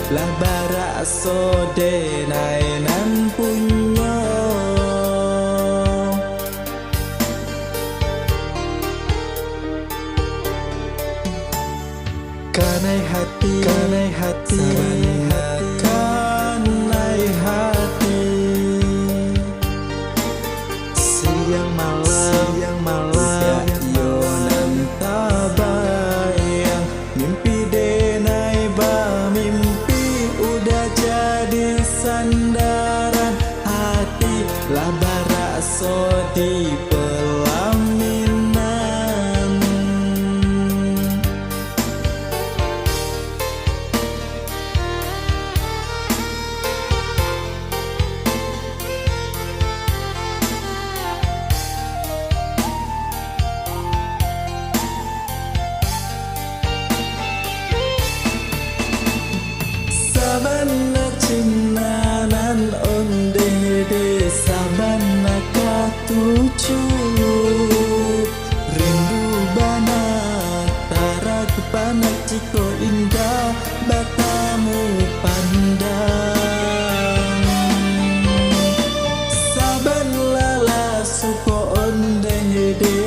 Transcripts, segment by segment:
lah bara sode nainan punyo. Kanai hati, kanai hati, kanai hati. Siang malam, yo nan tabayang. Mimpi denai ba, mimpi udah jadi sandaran hati. Lah bara sodi pelaminan. Sabana cinanan onde de sabana katucu. Rindu bana tarak panak ciko indah batamu pandang. Saban lala suko onde de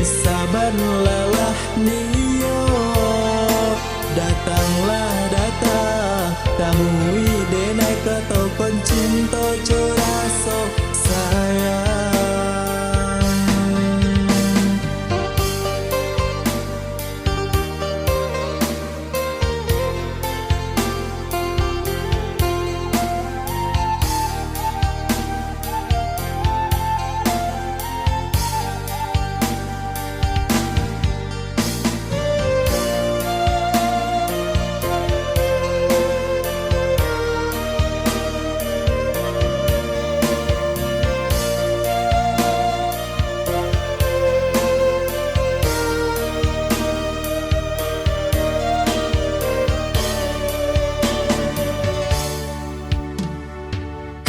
saban lala niyo. Datanglah datang tamui denai kata pencinta curaso sayang.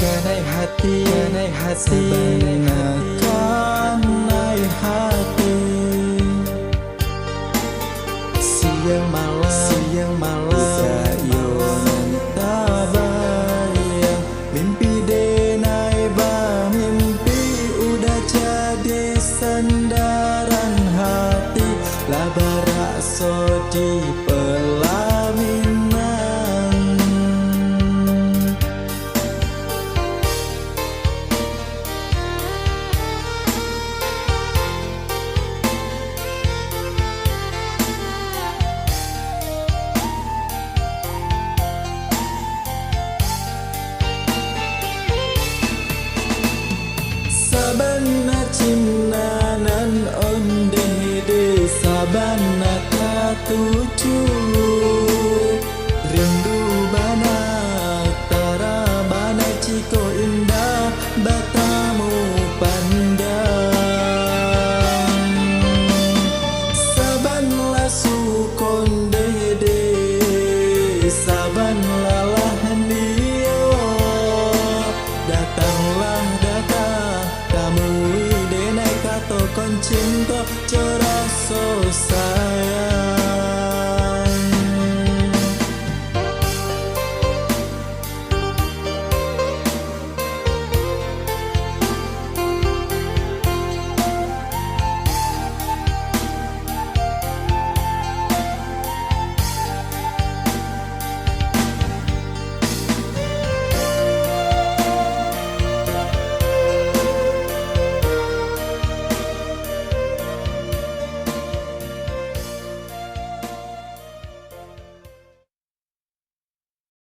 Kanai hati,